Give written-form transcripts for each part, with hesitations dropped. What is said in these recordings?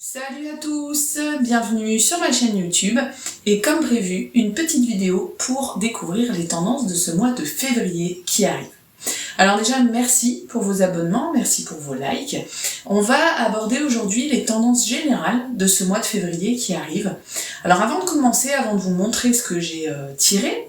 Salut à tous, bienvenue sur ma chaîne YouTube et comme prévu, une petite vidéo pour découvrir les tendances de ce mois de février qui arrive. Alors déjà, merci pour vos abonnements, merci pour vos likes. On va aborder aujourd'hui les tendances générales de ce mois de février qui arrive. Alors avant de commencer, avant de vous montrer ce que j'ai tiré,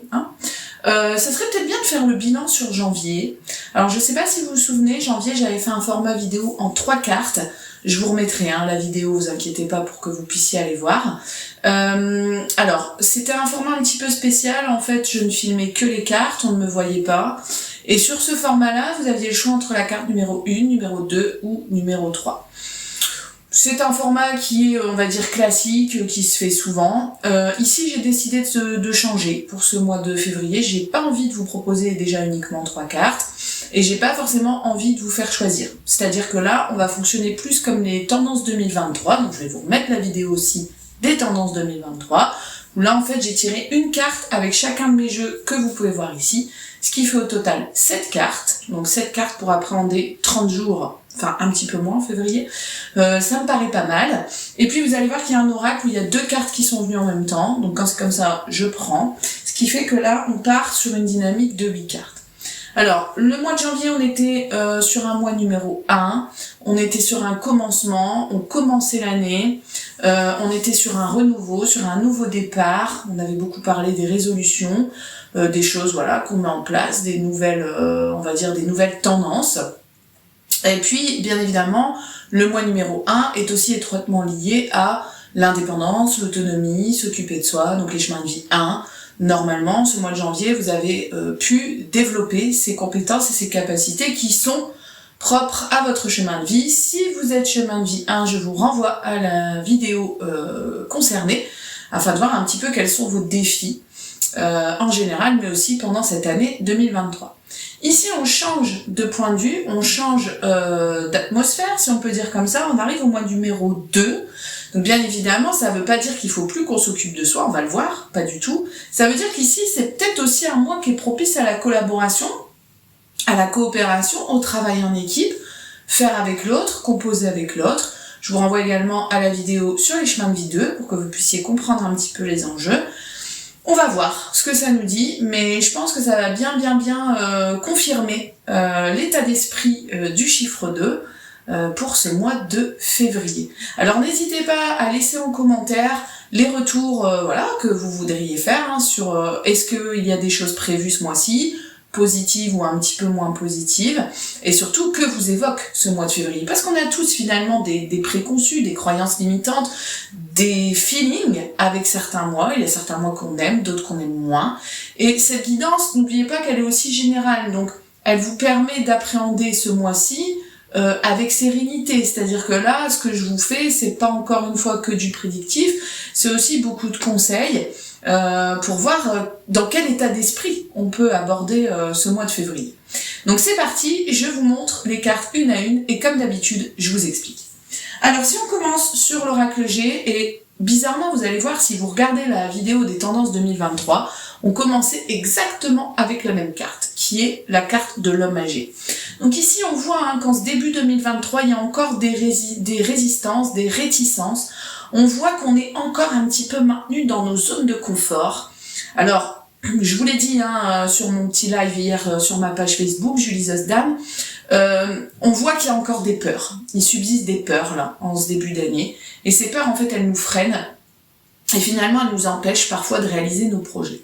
ça serait peut-être bien de faire le bilan sur janvier. Alors je sais pas si vous vous souvenez, janvier j'avais fait un format vidéo en 3 cartes. Je vous remettrai la vidéo, vous inquiétez pas pour que vous puissiez aller voir. Alors, c'était un format un petit peu spécial, en fait je ne filmais que les cartes, on ne me voyait pas. Et sur ce format-là, vous aviez le choix entre la carte numéro 1, numéro 2 ou numéro 3. C'est un format qui est, on va dire, classique, qui se fait souvent. Ici, j'ai décidé de changer pour ce mois de février. J'ai pas envie de vous proposer déjà uniquement 3 cartes. Et j'ai pas forcément envie de vous faire choisir. C'est-à-dire que là, on va fonctionner plus comme les tendances 2023. Donc je vais vous remettre la vidéo aussi des tendances 2023. Où là, en fait, j'ai tiré une carte avec chacun de mes jeux que vous pouvez voir ici. Ce qui fait au total 7 cartes. Donc 7 cartes pour appréhender 30 jours. Enfin, un petit peu moins en février. Ça me paraît pas mal. Et puis, vous allez voir qu'il y a un oracle où il y a 2 cartes qui sont venues en même temps. Donc quand c'est comme ça, je prends. Ce qui fait que là, on part sur une dynamique de 8 cartes. Alors, le mois de janvier, on était sur un mois numéro 1, on était sur un commencement, on commençait l'année, on était sur un renouveau, sur un nouveau départ, on avait beaucoup parlé des résolutions, des choses voilà qu'on met en place, des nouvelles, on va dire des nouvelles tendances. Et puis, bien évidemment, le mois numéro 1 est aussi étroitement lié à l'indépendance, l'autonomie, s'occuper de soi, donc les chemins de vie 1. Normalement, ce mois de janvier, vous avez pu développer ces compétences et ces capacités qui sont propres à votre chemin de vie. Si vous êtes chemin de vie 1, je vous renvoie à la vidéo concernée afin de voir un petit peu quels sont vos défis en général, mais aussi pendant cette année 2023. Ici, on change de point de vue, on change d'atmosphère, si on peut dire comme ça. On arrive au mois numéro 2. Donc bien évidemment, ça ne veut pas dire qu'il faut plus qu'on s'occupe de soi, on va le voir, pas du tout. Ça veut dire qu'ici, c'est peut-être aussi un mois qui est propice à la collaboration, à la coopération, au travail en équipe, faire avec l'autre, composer avec l'autre. Je vous renvoie également à la vidéo sur les chemins de vie 2 pour que vous puissiez comprendre un petit peu les enjeux. On va voir ce que ça nous dit, mais je pense que ça va bien confirmer l'état d'esprit du chiffre 2 pour ce mois de février. Alors n'hésitez pas à laisser en commentaire les retours que vous voudriez faire sur est-ce qu'il y a des choses prévues ce mois-ci, positives ou un petit peu moins positives, et surtout que vous évoque ce mois de février. Parce qu'on a tous finalement des préconçus, des croyances limitantes, des feelings avec certains mois. Il y a certains mois qu'on aime, d'autres qu'on aime moins. Et cette guidance, n'oubliez pas qu'elle est aussi générale. Donc elle vous permet d'appréhender ce mois-ci avec sérénité, c'est-à-dire que là, ce que je vous fais, c'est pas encore une fois que du prédictif, c'est aussi beaucoup de conseils pour voir dans quel état d'esprit on peut aborder ce mois de février. Donc c'est parti, je vous montre les cartes une à une et comme d'habitude, je vous explique. Alors si on commence sur l'oracle G, et bizarrement vous allez voir si vous regardez la vidéo des tendances 2023, on commençait exactement avec la même carte, qui est la carte de l'homme âgé. Donc ici on voit qu'en ce début 2023, il y a encore des résistances, des réticences. On voit qu'on est encore un petit peu maintenu dans nos zones de confort. Alors, je vous l'ai dit sur mon petit live hier sur ma page Facebook, Julie Zosdam, on voit qu'il y a encore des peurs. Il subsiste des peurs là, en ce début d'année. Et ces peurs, en fait, elles nous freinent. Et finalement, elles nous empêchent parfois de réaliser nos projets.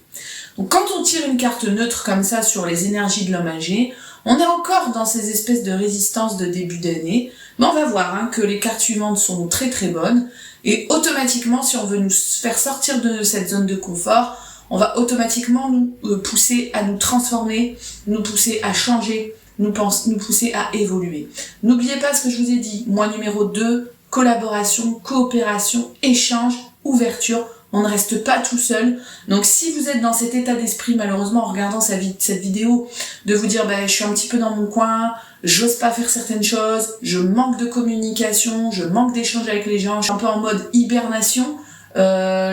Donc quand on tire une carte neutre comme ça sur les énergies de l'homme âgé, on est encore dans ces espèces de résistance de début d'année, mais on va voir que les cartes suivantes sont très très bonnes, et automatiquement, si on veut nous faire sortir de cette zone de confort, on va automatiquement nous pousser à nous transformer, nous pousser à changer, nous pousser à évoluer. N'oubliez pas ce que je vous ai dit, mois numéro 2, collaboration, coopération, échange, ouverture. On ne reste pas tout seul. Donc si vous êtes dans cet état d'esprit, malheureusement, en regardant cette vidéo, de vous dire je suis un petit peu dans mon coin, j'ose pas faire certaines choses, je manque de communication, je manque d'échange avec les gens, je suis un peu en mode hibernation, ça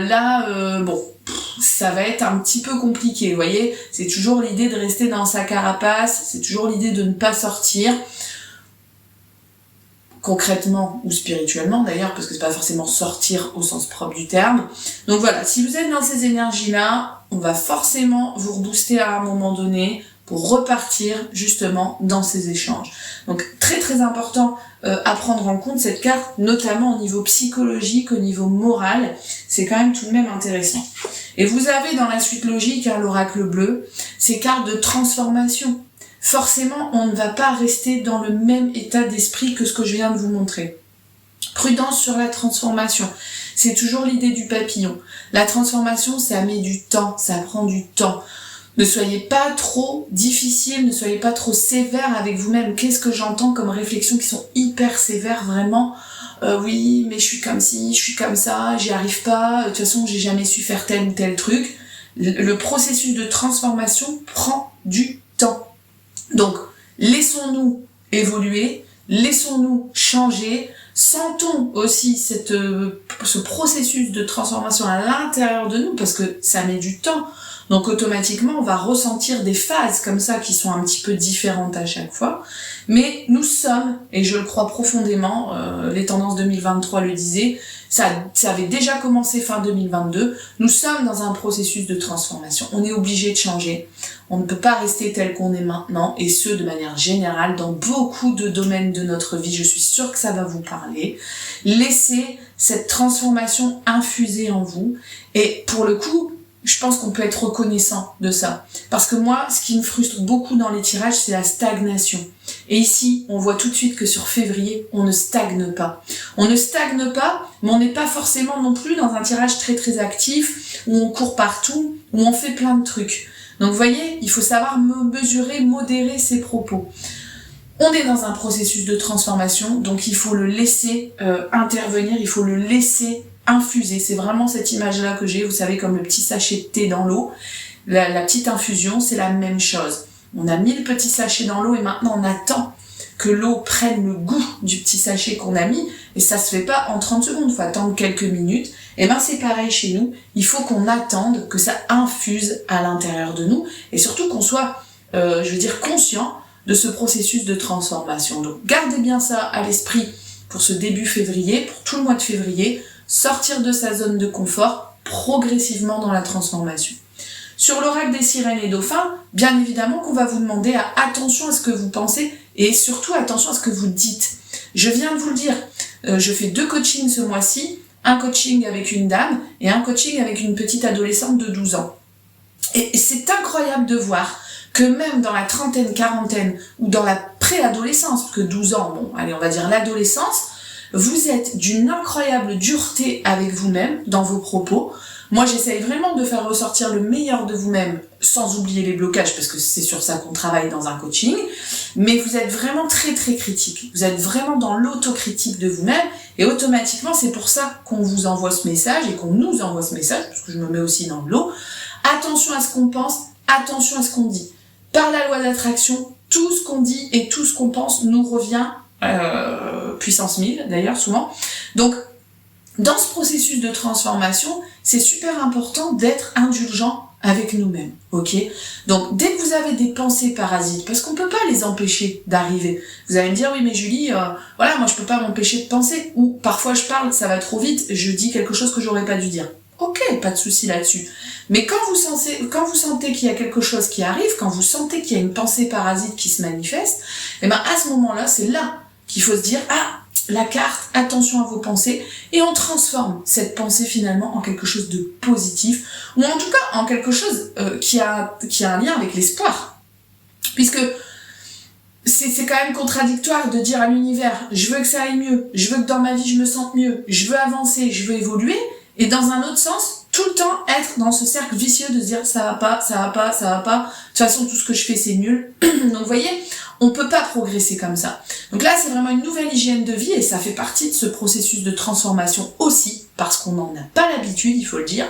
va être un petit peu compliqué, vous voyez. C'est toujours l'idée de rester dans sa carapace, c'est toujours l'idée de ne pas sortir. concrètement ou spirituellement d'ailleurs, parce que c'est pas forcément sortir au sens propre du terme. Donc voilà, si vous êtes dans ces énergies-là, on va forcément vous rebooster à un moment donné pour repartir justement dans ces échanges. Donc très très important à prendre en compte cette carte, notamment au niveau psychologique, au niveau moral, c'est quand même tout de même intéressant. Et vous avez dans la suite logique, l'oracle bleu, ces cartes de transformation. Forcément, on ne va pas rester dans le même état d'esprit que ce que je viens de vous montrer. Prudence sur la transformation. C'est toujours l'idée du papillon. La transformation, ça met du temps, ça prend du temps. Ne soyez pas trop difficile, ne soyez pas trop sévère avec vous-même. Qu'est-ce que j'entends comme réflexions qui sont hyper sévères, vraiment oui, mais je suis comme ci, je suis comme ça, j'y arrive pas, de toute façon, j'ai jamais su faire tel ou tel truc. Le processus de transformation prend du temps. Donc, laissons-nous évoluer, laissons-nous changer, sentons aussi ce processus de transformation à l'intérieur de nous, parce que ça met du temps. Donc automatiquement, on va ressentir des phases comme ça qui sont un petit peu différentes à chaque fois. Mais nous sommes, et je le crois profondément, les tendances 2023 le disaient, ça avait déjà commencé fin 2022, nous sommes dans un processus de transformation. On est obligé de changer. On ne peut pas rester tel qu'on est maintenant, et ce, de manière générale, dans beaucoup de domaines de notre vie. Je suis sûre que ça va vous parler. Laissez cette transformation infuser en vous. Et pour le coup, je pense qu'on peut être reconnaissant de ça. Parce que moi, ce qui me frustre beaucoup dans les tirages, c'est la stagnation. Et ici, on voit tout de suite que sur février, on ne stagne pas. On ne stagne pas, mais on n'est pas forcément non plus dans un tirage très très actif, où on court partout, où on fait plein de trucs. Donc vous voyez, il faut savoir mesurer, modérer ses propos. On est dans un processus de transformation, donc il faut le laisser intervenir, il faut le laisser infuser. C'est vraiment cette image-là que j'ai, vous savez, comme le petit sachet de thé dans l'eau. La petite infusion, c'est la même chose. On a mis le petit sachet dans l'eau et maintenant on attend que l'eau prenne le goût du petit sachet qu'on a mis. Et ça se fait pas en 30 secondes, il faut attendre quelques minutes. Et ben c'est pareil chez nous, il faut qu'on attende que ça infuse à l'intérieur de nous et surtout qu'on soit, conscient de ce processus de transformation. Donc gardez bien ça à l'esprit pour ce début février, pour tout le mois de février, sortir de sa zone de confort progressivement dans la transformation. Sur l'oracle des sirènes et dauphins, bien évidemment qu'on va vous demander attention à ce que vous pensez et surtout attention à ce que vous dites. Je viens de vous le dire, je fais 2 coachings ce mois-ci, un coaching avec une dame et un coaching avec une petite adolescente de 12 ans. Et c'est incroyable de voir que même dans la trentaine, quarantaine ou dans la préadolescence, parce que 12 ans, bon, allez, on va dire l'adolescence, vous êtes d'une incroyable dureté avec vous-même dans vos propos. Moi, j'essaye vraiment de faire ressortir le meilleur de vous-même sans oublier les blocages parce que c'est sur ça qu'on travaille dans un coaching. Mais vous êtes vraiment très très critique. Vous êtes vraiment dans l'autocritique de vous-même et automatiquement, c'est pour ça qu'on vous envoie ce message et qu'on nous envoie ce message parce que je me mets aussi dans le lot. Attention à ce qu'on pense, attention à ce qu'on dit. Par la loi d'attraction, tout ce qu'on dit et tout ce qu'on pense nous revient puissance 1000 d'ailleurs souvent. Donc dans ce processus de transformation, c'est super important d'être indulgent avec nous-mêmes, ok? Donc dès que vous avez des pensées parasites, parce qu'on peut pas les empêcher d'arriver, vous allez me dire oui mais Julie, moi je peux pas m'empêcher de penser, ou parfois je parle, ça va trop vite, je dis quelque chose que j'aurais pas dû dire. Ok, pas de souci là-dessus. Mais quand vous sentez qu'il y a quelque chose qui arrive, quand vous sentez qu'il y a une pensée parasite qui se manifeste, et ben à ce moment-là, c'est là qu'il faut se dire la carte, attention à vos pensées, et on transforme cette pensée finalement en quelque chose de positif, ou en tout cas en quelque chose qui a un lien avec l'espoir. Puisque c'est quand même contradictoire de dire à l'univers, je veux que ça aille mieux, je veux que dans ma vie je me sente mieux, je veux avancer, je veux évoluer, et dans un autre sens, tout le temps être dans ce cercle vicieux de se dire ça va pas, ça va pas, ça va pas, de toute façon tout ce que je fais c'est nul. Donc vous voyez, on peut pas progresser comme ça. Donc là c'est vraiment une nouvelle hygiène de vie et ça fait partie de ce processus de transformation aussi, parce qu'on n'en a pas l'habitude, il faut le dire,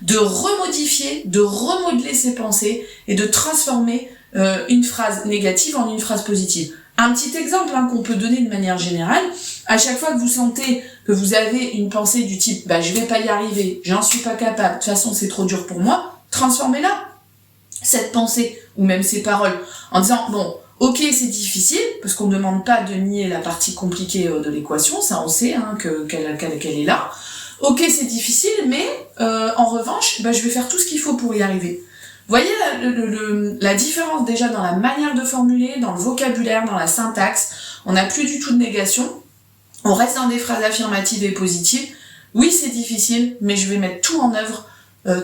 de remodifier, de remodeler ses pensées et de transformer une phrase négative en une phrase positive. Un petit exemple qu'on peut donner de manière générale, à chaque fois que vous sentez que vous avez une pensée du type « je vais pas y arriver, j'en suis pas capable, de toute façon c'est trop dur pour moi », transformez-la, cette pensée, ou même ces paroles, en disant « bon, Ok, c'est difficile, parce qu'on ne demande pas de nier la partie compliquée de l'équation, ça on sait qu'elle est là. Ok, c'est difficile, mais en revanche, je vais faire tout ce qu'il faut pour y arriver. Vous voyez la différence déjà dans la manière de formuler, dans le vocabulaire, dans la syntaxe. On n'a plus du tout de négation. On reste dans des phrases affirmatives et positives. Oui, c'est difficile, mais je vais mettre tout en œuvre,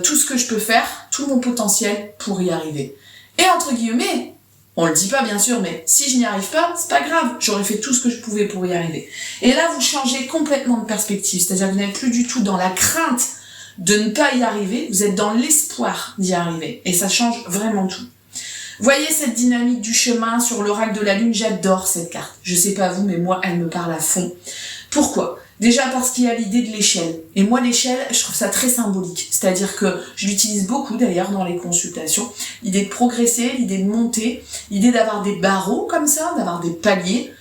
tout ce que je peux faire, tout mon potentiel pour y arriver. Et entre guillemets, on le dit pas bien sûr, mais si je n'y arrive pas, c'est pas grave, j'aurais fait tout ce que je pouvais pour y arriver. Et là, vous changez complètement de perspective, c'est-à-dire que vous n'êtes plus du tout dans la crainte de ne pas y arriver, vous êtes dans l'espoir d'y arriver. Et ça change vraiment tout. Voyez cette dynamique du chemin sur l'oracle de la lune, j'adore cette carte. Je sais pas vous, mais moi, elle me parle à fond. Pourquoi ? Déjà parce qu'il y a l'idée de l'échelle. Et moi, l'échelle, je trouve ça très symbolique. C'est-à-dire que je l'utilise beaucoup d'ailleurs dans les consultations. L'idée de progresser, l'idée de monter, l'idée d'avoir des barreaux comme ça, d'avoir des paliers.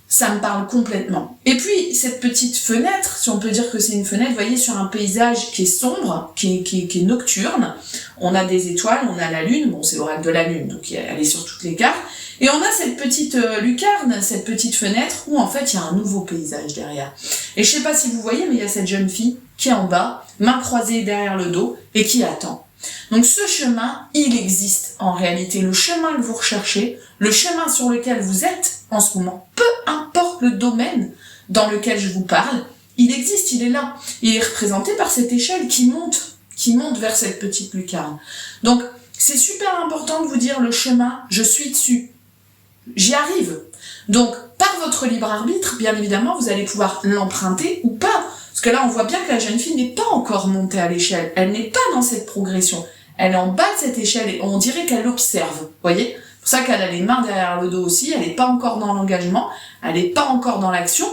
Ça me parle complètement. Et puis, cette petite fenêtre, si on peut dire que c'est une fenêtre, vous voyez, sur un paysage qui est sombre, qui est nocturne. On a des étoiles, on a la lune. Bon, c'est l'oracle de la lune, donc elle est sur toutes les cartes. Et on a cette petite lucarne, cette petite fenêtre, où en fait, il y a un nouveau paysage derrière. Et je sais pas si vous voyez, mais il y a cette jeune fille qui est en bas, main croisée derrière le dos, et qui attend. Donc ce chemin, il existe en réalité. Le chemin que vous recherchez, le chemin sur lequel vous êtes en ce moment, peu importe le domaine dans lequel je vous parle, il existe, il est là. Il est représenté par cette échelle qui monte vers cette petite lucarne. Donc c'est super important de vous dire le chemin, je suis dessus. J'y arrive. Donc, par votre libre arbitre, bien évidemment, vous allez pouvoir l'emprunter ou pas. Parce que là, on voit bien que la jeune fille n'est pas encore montée à l'échelle. Elle n'est pas dans cette progression. Elle est en bas de cette échelle et on dirait qu'elle observe. Vous voyez ? C'est pour ça qu'elle a les mains derrière le dos aussi. Elle n'est pas encore dans l'engagement. Elle n'est pas encore dans l'action.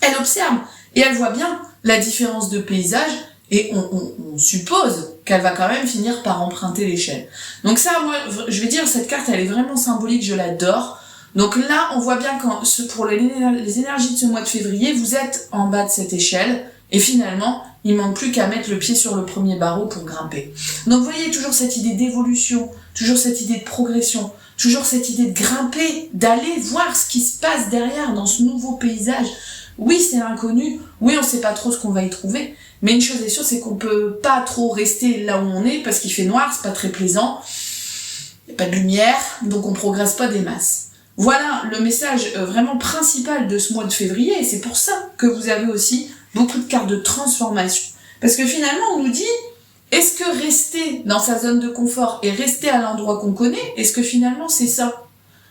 Elle observe. Et elle voit bien la différence de paysage. Et on suppose qu'elle va quand même finir par emprunter l'échelle. Donc ça, moi, je vais dire, cette carte, elle est vraiment symbolique, je l'adore. Donc là, on voit bien que pour les énergies de ce mois de février, vous êtes en bas de cette échelle, et finalement, il manque plus qu'à mettre le pied sur le premier barreau pour grimper. Donc vous voyez, toujours cette idée d'évolution, toujours cette idée de progression, toujours cette idée de grimper, d'aller voir ce qui se passe derrière dans ce nouveau paysage. Oui, c'est l'inconnu, oui, on sait pas trop ce qu'on va y trouver, mais une chose est sûre, c'est qu'on peut pas trop rester là où on est, parce qu'il fait noir, c'est pas très plaisant, il n'y a pas de lumière, donc on progresse pas des masses. Voilà le message vraiment principal de ce mois de février, et c'est pour ça que vous avez aussi beaucoup de cartes de transformation. Parce que finalement, on nous dit, est-ce que rester dans sa zone de confort et rester à l'endroit qu'on connaît, est-ce que finalement c'est ça ?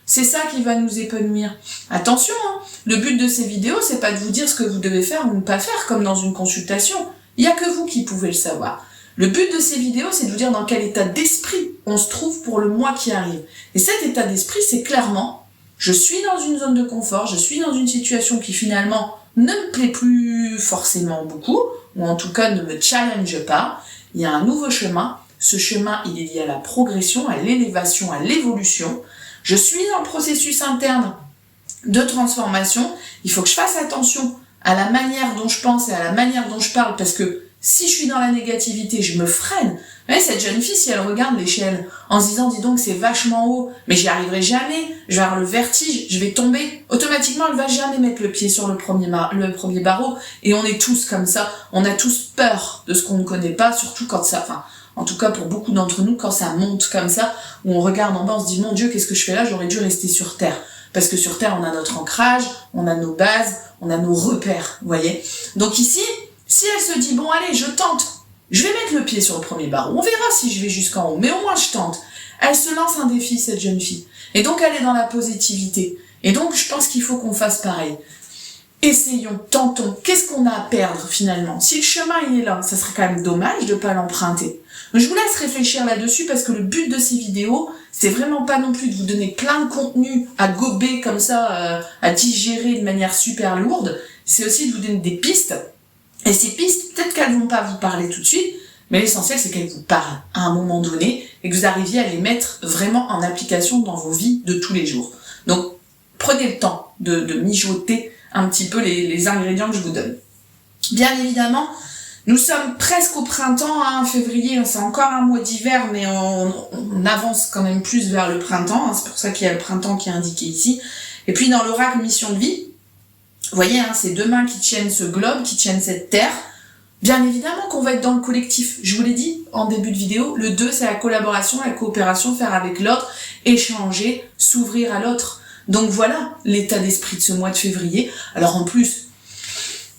C'est ça qui va nous épanouir. Attention, hein, le but de ces vidéos, c'est pas de vous dire ce que vous devez faire ou ne pas faire, comme dans une consultation. Il y a que vous qui pouvez le savoir. Le but de ces vidéos, c'est de vous dire dans quel état d'esprit on se trouve pour le mois qui arrive. Et cet état d'esprit, c'est clairement, je suis dans une zone de confort, je suis dans une situation qui finalement ne me plaît plus forcément beaucoup, ou en tout cas ne me challenge pas. Il y a un nouveau chemin. Ce chemin, il est lié à la progression, à l'élévation, à l'évolution. Je suis dans le processus interne de transformation. Il faut que je fasse attention à la manière dont je pense et à la manière dont je parle, parce que si je suis dans la négativité, je me freine. Vous voyez, cette jeune fille, si elle regarde l'échelle en se disant, dis donc, c'est vachement haut, mais j'y arriverai jamais, je vais avoir le vertige, je vais tomber, automatiquement, elle va jamais mettre le pied sur le premier barreau. Et on est tous comme ça. On a tous peur de ce qu'on ne connaît pas, surtout quand ça, en tout cas pour beaucoup d'entre nous, quand ça monte comme ça, où on regarde en bas, on se dit, mon Dieu, qu'est-ce que je fais là? J'aurais dû rester sur Terre. Parce que sur Terre, on a notre ancrage, on a nos bases, on a nos repères, vous voyez. Donc ici, si elle se dit, bon allez, je tente, je vais mettre le pied sur le premier barreau, on verra si je vais jusqu'en haut, mais au moins je tente. Elle se lance un défi, cette jeune fille. Et donc elle est dans la positivité. Et donc je pense qu'il faut qu'on fasse pareil. Essayons, tentons. Qu'est-ce qu'on a à perdre finalement? Si le chemin il est là, ça serait quand même dommage de pas l'emprunter. Je vous laisse réfléchir là-dessus parce que le but de ces vidéos, c'est vraiment pas non plus de vous donner plein de contenu à gober comme ça, à digérer de manière super lourde. C'est aussi de vous donner des pistes. Et ces pistes, peut-être qu'elles vont pas vous parler tout de suite, mais l'essentiel c'est qu'elles vous parlent à un moment donné et que vous arriviez à les mettre vraiment en application dans vos vies de tous les jours. Donc, prenez le temps de mijoter un petit peu les ingrédients que je vous donne. Bien évidemment, Nous sommes presque au printemps, hein, février, c'est encore un mois d'hiver, mais on avance quand même plus vers le printemps, hein, c'est pour ça qu'il y a le printemps qui est indiqué ici. Et puis dans l'oracle mission de vie, vous voyez, hein, c'est deux mains qui tiennent ce globe, qui tiennent cette terre. Bien évidemment qu'on va être dans le collectif. Je vous l'ai dit en début de vidéo, le 2, c'est la collaboration, la coopération, faire avec l'autre, échanger, s'ouvrir à l'autre. Donc voilà l'état d'esprit de ce mois de février. Alors en plus,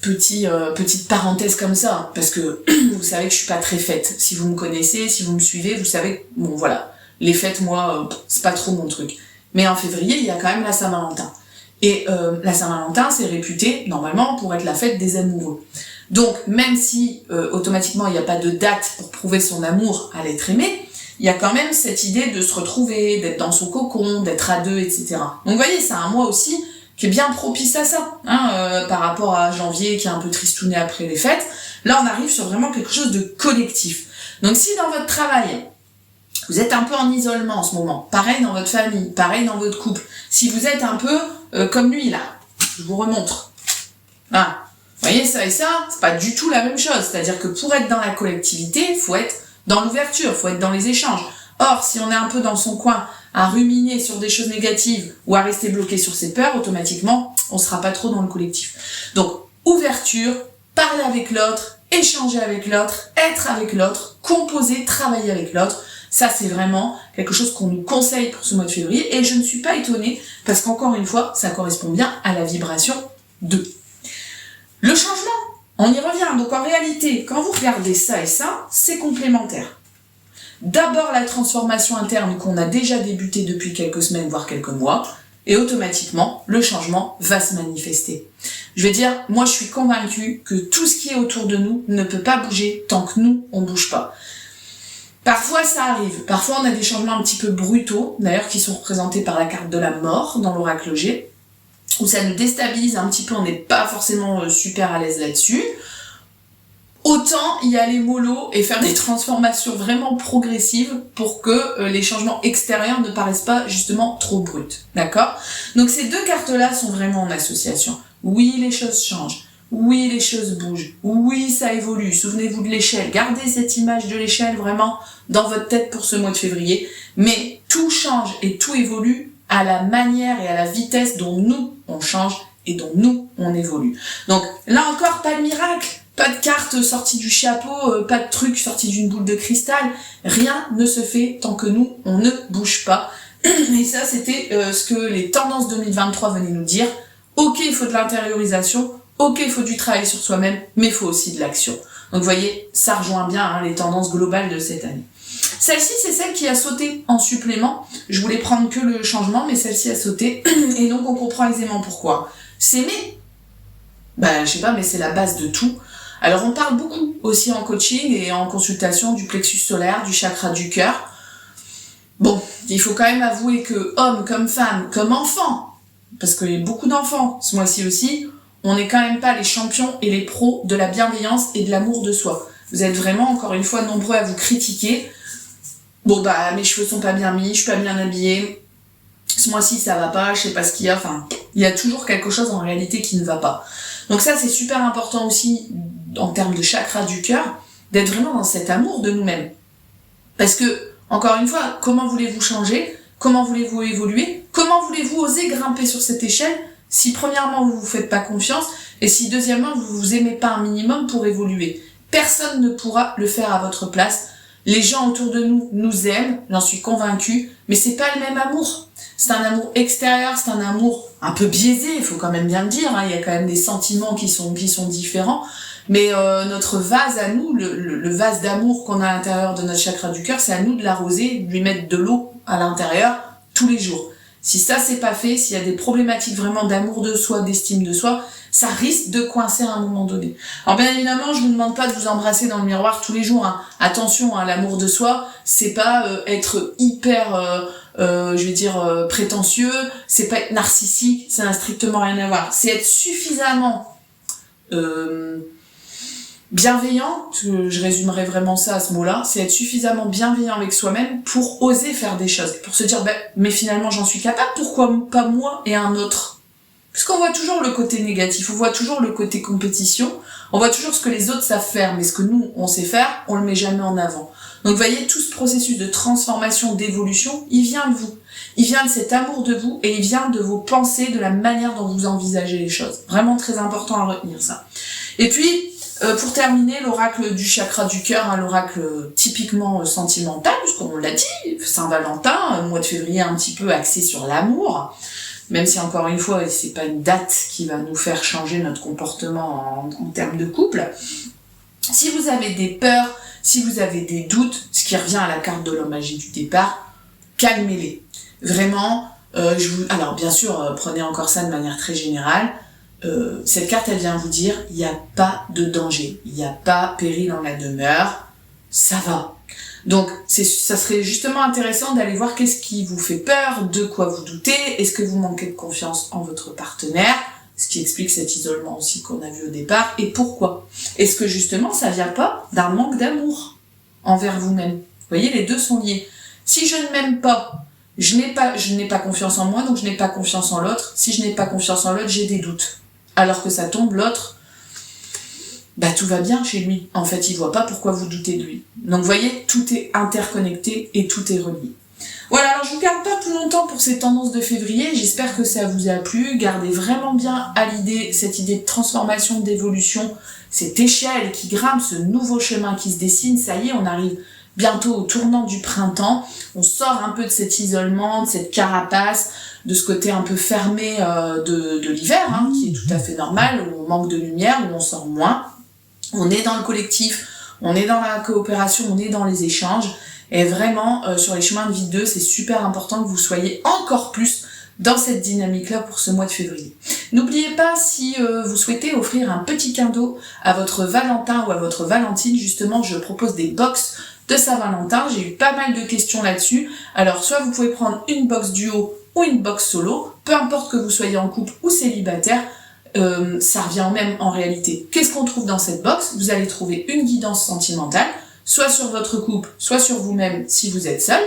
petite parenthèse comme ça, parce que vous savez que je suis pas très fête. Si vous me connaissez, si vous me suivez, vous savez que, bon voilà, les fêtes, moi, c'est pas trop mon truc. Mais en février, il y a quand même la Saint-Valentin. Et la Saint-Valentin, c'est réputé, normalement, pour être la fête des amoureux. Donc, même si, automatiquement, il n'y a pas de date pour prouver son amour à l'être aimé, il y a quand même cette idée de se retrouver, d'être dans son cocon, d'être à deux, etc. Donc, vous voyez, c'est un mois aussi qui est bien propice à ça, hein, par rapport à janvier, qui est un peu tristouné après les fêtes. Là, on arrive sur vraiment quelque chose de collectif. Donc, si dans votre travail, vous êtes un peu en isolement en ce moment, pareil dans votre famille, pareil dans votre couple, si vous êtes un peu comme lui, là, je vous remontre. Ah, vous voyez, ça et ça, c'est pas du tout la même chose. C'est-à-dire que pour être dans la collectivité, il faut être dans l'ouverture, il faut être dans les échanges. Or, si on est un peu dans son coin, à ruminer sur des choses négatives ou à rester bloqué sur ses peurs, automatiquement, on sera pas trop dans le collectif. Donc, ouverture, parler avec l'autre, échanger avec l'autre, être avec l'autre, composer, travailler avec l'autre. Ça, c'est vraiment quelque chose qu'on nous conseille pour ce mois de février. Et je ne suis pas étonnée, parce qu'encore une fois, ça correspond bien à la vibration 2. Le changement, on y revient. Donc en réalité, quand vous regardez ça et ça, c'est complémentaire. D'abord la transformation interne qu'on a déjà débutée depuis quelques semaines, voire quelques mois, et automatiquement, le changement va se manifester. Je veux dire, moi je suis convaincue que tout ce qui est autour de nous ne peut pas bouger tant que nous, on bouge pas. Parfois ça arrive, parfois on a des changements un petit peu brutaux, d'ailleurs qui sont représentés par la carte de la mort dans l'oracle G, où ça nous déstabilise un petit peu, on n'est pas forcément super à l'aise là-dessus. Autant y aller mollo et faire des transformations vraiment progressives pour que les changements extérieurs ne paraissent pas justement trop bruts, d'accord ? Donc ces deux cartes-là sont vraiment en association. Oui, les choses changent. Oui, les choses bougent. Oui, ça évolue. Souvenez-vous de l'échelle. Gardez cette image de l'échelle vraiment dans votre tête pour ce mois de février. Mais tout change et tout évolue à la manière et à la vitesse dont nous, on change et dont nous, on évolue. Donc là encore, pas de miracle. Pas de carte sortie du chapeau, pas de truc sorti d'une boule de cristal. Rien ne se fait tant que nous, on ne bouge pas. Et ça, c'était ce que les tendances 2023 venaient nous dire. Ok, il faut de l'intériorisation. Ok, il faut du travail sur soi-même, mais il faut aussi de l'action. Donc vous voyez, ça rejoint bien les tendances globales de cette année. Celle-ci, c'est celle qui a sauté en supplément. Je voulais prendre que le changement, mais celle-ci a sauté. Et donc on comprend aisément pourquoi. S'aimer, je sais pas, mais c'est la base de tout. Alors on parle beaucoup aussi en coaching et en consultation du plexus solaire, du chakra du cœur. Bon, il faut quand même avouer que hommes comme femmes, comme enfants, parce qu'il y a beaucoup d'enfants ce mois-ci aussi, on n'est quand même pas les champions et les pros de la bienveillance et de l'amour de soi. Vous êtes vraiment, encore une fois, nombreux à vous critiquer. Bon mes cheveux sont pas bien mis, je suis pas bien habillée, ce mois-ci ça va pas, je sais pas ce qu'il y a, enfin, il y a toujours quelque chose en réalité qui ne va pas. Donc ça, c'est super important aussi, en termes de chakra du cœur, d'être vraiment dans cet amour de nous-mêmes. Parce que, encore une fois, comment voulez-vous changer ? Comment voulez-vous évoluer ? Comment voulez-vous oser grimper sur cette échelle si premièrement vous vous faites pas confiance et si deuxièmement vous vous aimez pas un minimum pour évoluer ? Personne ne pourra le faire à votre place. Les gens autour de nous nous aiment, j'en suis convaincue, mais c'est pas le même amour. C'est un amour extérieur, c'est un amour un peu biaisé, il faut quand même bien le dire, hein, il y a quand même des sentiments qui sont différents, mais notre vase à nous, le vase d'amour qu'on a à l'intérieur de notre chakra du cœur, c'est à nous de l'arroser, de lui mettre de l'eau à l'intérieur tous les jours. Si ça c'est pas fait, s'il y a des problématiques vraiment d'amour de soi, d'estime de soi, ça risque de coincer à un moment donné. Alors bien évidemment, je vous demande pas de vous embrasser dans le miroir tous les jours, hein. Attention, hein, l'amour de soi, c'est pas être hyper prétentieux, c'est pas être narcissique, ça n'a strictement rien à voir. C'est être suffisamment bienveillant, je résumerai vraiment ça à ce mot-là, c'est être suffisamment bienveillant avec soi-même pour oser faire des choses, pour se dire mais finalement j'en suis capable, pourquoi pas moi et un autre ? Parce qu'on voit toujours le côté négatif, on voit toujours le côté compétition, On voit toujours ce que les autres savent faire, mais ce que nous, on sait faire, on le met jamais en avant. Donc vous voyez, tout ce processus de transformation, d'évolution, il vient de vous. Il vient de cet amour de vous et il vient de vos pensées, de la manière dont vous envisagez les choses. Vraiment très important à retenir ça. Et puis, pour terminer, l'oracle du chakra du cœur, hein, l'oracle typiquement sentimental, puisqu'on l'a dit, Saint-Valentin, mois de février un petit peu axé sur l'amour, même si encore une fois, c'est pas une date qui va nous faire changer notre comportement en termes de couple. Si vous avez des peurs, si vous avez des doutes, ce qui revient à la carte de l'homme magique du départ, calmez-les. Vraiment, alors bien sûr, prenez encore ça de manière très générale. Cette carte, elle vient vous dire, il n'y a pas de danger, il n'y a pas péril en la demeure, ça va. Donc, ça serait justement intéressant d'aller voir qu'est-ce qui vous fait peur, de quoi vous doutez, est-ce que vous manquez de confiance en votre partenaire, ce qui explique cet isolement aussi qu'on a vu au départ, et pourquoi. Est-ce que justement, ça vient pas d'un manque d'amour envers vous-même? Vous voyez, les deux sont liés. Si je ne m'aime pas, je n'ai pas confiance en moi, donc je n'ai pas confiance en l'autre. Si je n'ai pas confiance en l'autre, j'ai des doutes. Alors que ça tombe, l'autre, tout va bien chez lui. En fait, il voit pas pourquoi vous doutez de lui. Donc vous voyez, tout est interconnecté et tout est relié. Voilà, alors je vous garde pas plus longtemps pour ces tendances de février. J'espère que ça vous a plu. Gardez vraiment bien à l'idée cette idée de transformation, d'évolution, cette échelle qui grimpe, ce nouveau chemin qui se dessine. Ça y est, on arrive bientôt au tournant du printemps. On sort un peu de cet isolement, de cette carapace, de ce côté un peu fermé de l'hiver, hein, qui est tout à fait normal, où on manque de lumière, où on sort moins. On est dans le collectif, on est dans la coopération, on est dans les échanges. Et vraiment, sur les chemins de vie 2, c'est super important que vous soyez encore plus dans cette dynamique-là pour ce mois de février. N'oubliez pas, si vous souhaitez offrir un petit cadeau à votre Valentin ou à votre Valentine, justement, je propose des box de Saint-Valentin. J'ai eu pas mal de questions là-dessus. Alors, soit vous pouvez prendre une box duo ou une box solo, peu importe que vous soyez en couple ou célibataire, ça revient au même en réalité. Qu'est-ce qu'on trouve dans cette box? Vous allez trouver une guidance sentimentale, soit sur votre couple, soit sur vous-même si vous êtes seul,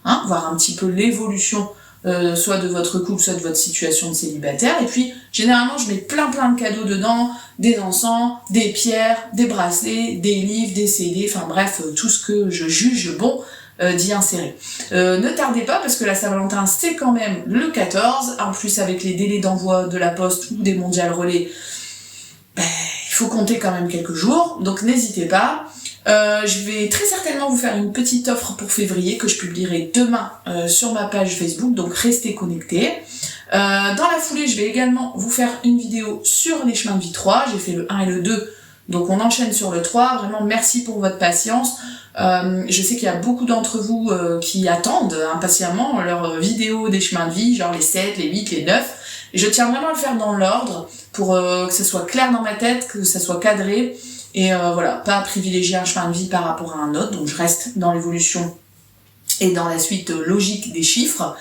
hein, voir un petit peu l'évolution soit de votre couple, soit de votre situation de célibataire. Et puis, généralement, je mets plein de cadeaux dedans, des encens, des pierres, des bracelets, des livres, des CD, enfin bref, tout ce que je juge bon d'y insérer. Ne tardez pas, parce que la Saint-Valentin, c'est quand même le 14, en plus avec les délais d'envoi de la poste ou des mondiales relais, il faut compter quand même quelques jours, donc n'hésitez pas. Je vais très certainement vous faire une petite offre pour février que je publierai demain sur ma page Facebook, donc restez connectés. Dans la foulée, je vais également vous faire une vidéo sur les chemins de vie 3, j'ai fait le 1 et le 2, donc on enchaîne sur le 3, vraiment merci pour votre patience. Je sais qu'il y a beaucoup d'entre vous qui attendent impatiemment leur vidéo des chemins de vie, genre les 7, les 8, les 9, et je tiens vraiment à le faire dans l'ordre pour que ce soit clair dans ma tête, que ça soit cadré. Et voilà, pas privilégier un chemin de vie par rapport à un autre, donc je reste dans l'évolution et dans la suite logique des chiffres,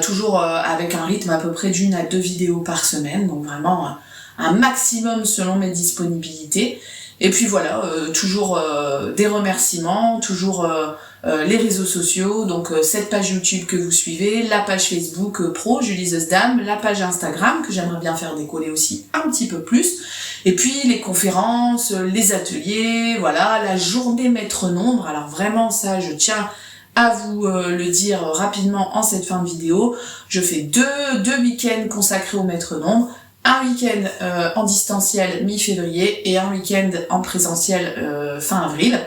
toujours avec un rythme à peu près d'1 à 2 vidéos par semaine, donc vraiment un maximum selon mes disponibilités. Et puis voilà, toujours des remerciements, toujours les réseaux sociaux, donc cette page YouTube que vous suivez, la page Facebook pro, Julie Zeusdam, la page Instagram que j'aimerais bien faire décoller aussi un petit peu plus, et puis les conférences, les ateliers, voilà, la journée maître nombre. Alors vraiment ça, je tiens à vous le dire rapidement en cette fin de vidéo, je fais deux week-ends consacrés au maître nombre, un week-end en distanciel mi-février et un week-end en présentiel fin avril.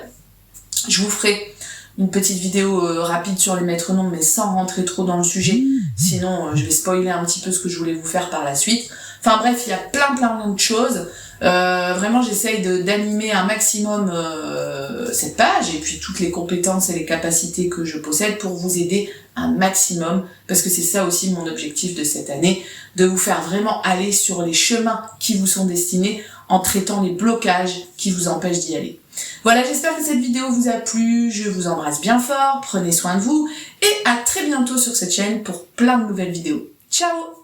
Je vous ferai une petite vidéo rapide sur les maîtres nombres, mais sans rentrer trop dans le sujet, sinon je vais spoiler un petit peu ce que je voulais vous faire par la suite. Enfin bref, il y a plein de choses. Vraiment, j'essaye d'animer un maximum cette page et puis toutes les compétences et les capacités que je possède pour vous aider un maximum, parce que c'est ça aussi mon objectif de cette année, de vous faire vraiment aller sur les chemins qui vous sont destinés en traitant les blocages qui vous empêchent d'y aller. Voilà, j'espère que cette vidéo vous a plu, je vous embrasse bien fort, prenez soin de vous et à très bientôt sur cette chaîne pour plein de nouvelles vidéos. Ciao!